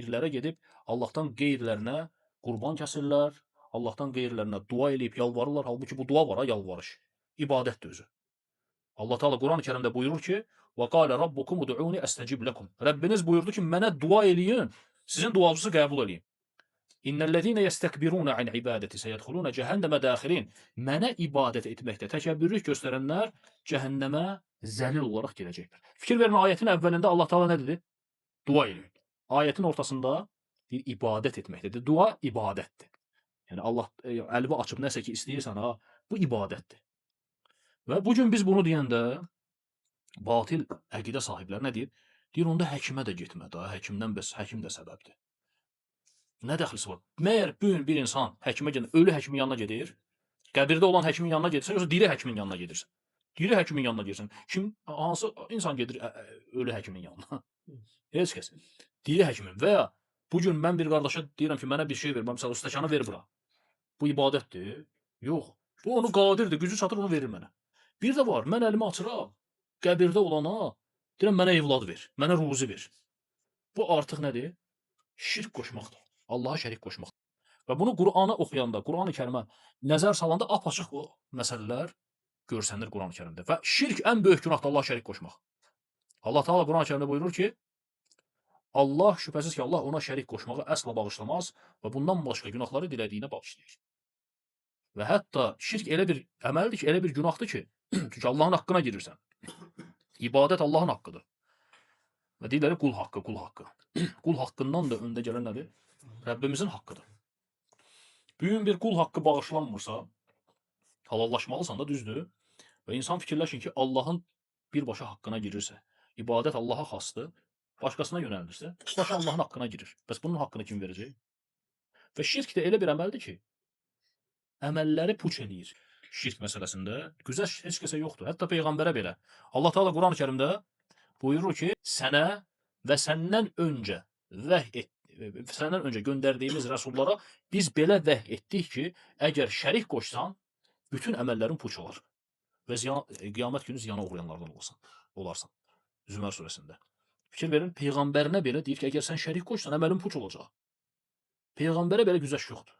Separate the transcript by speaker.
Speaker 1: pirlərə gedib Allahdan qeyrilərinə qurban kəsirlər, Allahdan qeyrilərinə dua eləyib yalvarırlar. Halbuki bu dua var ha, yalvarış. İbadətdir özü. Allah Teala Quran-ı Kerimdə buyurur ki: "Və qala rabbukum ud'uni estecib lekum." Rəbbiniz buyurdu ki, mənə dua eləyin, sizin duanızı qəbul eləyim. İnnellezine yestekbiruna an ibadeti seyedhuluna cehenneme dahirin. Mənə ibadət etməkdə təkəbbürlük göstərənlər cəhənnəmə zəlil olaraq girəcəklər. Fikir verin, ayətin əvvəlində Allah Teala nə dedi? Dua eləyin. Ayətin ortasında bir ibadət etməkdir. Dua ibadətdir. Yəni Allah əlbi açıb nəsə ki istəyirsən ha, bu ibadətdir. Və bu gün biz bunu deyəndə batil əqidə sahibləri nə deyir? Deyir, onda həkimə də getmə da, həkimdən bəs həkim də səbəbdir. Nə dəxlisi var? Məyər bu gün bir insan həkimə gedir, ölü həkimin yanına gedir, qəbirdə olan həkimin yanına gedirsən, yoxsa diri həkimin yanına gedirsən? Diri həkimin yanına gedirsən. Hansı insan gedir ölü həkimin yanına? Heç kəs. Diri həkimin. Və ya bu gün mən bir qardaşa deyirəm ki, mənə bir şey ver, məsələn, stəkanı ver bura. Bu ibadətdir? Yox. Bu onu qadirdir, gücü çatır, onu verir mənə. Bir də var, mən əlimi açıram, qəbirdə olana, deyirəm mənə evlad ver, mənə ruzi ver. Bu artıq nədir? Şirk qoşmaqdır. Allaha şərik qoşmaqdır. Və bunu Qur'anı oxuyanda, Qur'an-ı Kərimə nəzər salanda apaçıq bu məsələlər görsənir Qur'an-ı Kərimdə. Və şirk ən böyük günahdır, Allaha şərik qoşmaq. Allah Teala Qur'an-ı Kərimdə buyurur ki, Allah şübhəsiz ki, Allah ona şərik qoşmağı əsla bağışlamaz və bundan başqa günahları dilədiyinə bağışlayır. Və hətta şirk elə bir əməldir ki, elə bir günahdır ki, çünki Allahın haqqına girirsən. İbadət Allahın haqqıdır. Və deyirlər qul haqqı, qul haqqı. Qul haqqından da öndə gələn nədir? Rəbbimizin haqqıdır. Bugün bir qul haqqı bağışlanmırsa, halallaşmalısan da, düzdür. Və insan fikirləşin ki, Allahın birbaşa haqqına girirsə, ibadət Allaha xasdır, başqasına yönəldirsə, başqa Allahın haqqına girir. Bəs bunun haqqını kim verəcək? Və şirk də elə bir əməldir ki, əməlləri puç eləyir. Şirk məsələsində güzəş heç kəsə yoxdur. Hətta Peyğəmbərə belə. Allah Teala Qur'an-ı Kərimdə buyurur ki, sənə və səndən öncə göndərdiyimiz rəsullara biz belə vəhy etdik ki, əgər şərik qoşsan, bütün əməllərin puç olar. Və qiyamət günü ziyana uğrayanlardan olarsan. Zümər surəsində. Fikir verin, Peyğəmbərinə belə deyir ki, əgər sən şərik qoşsan, əməlin puç olacaq. Peyğəmbərə belə güzəş yoxdur.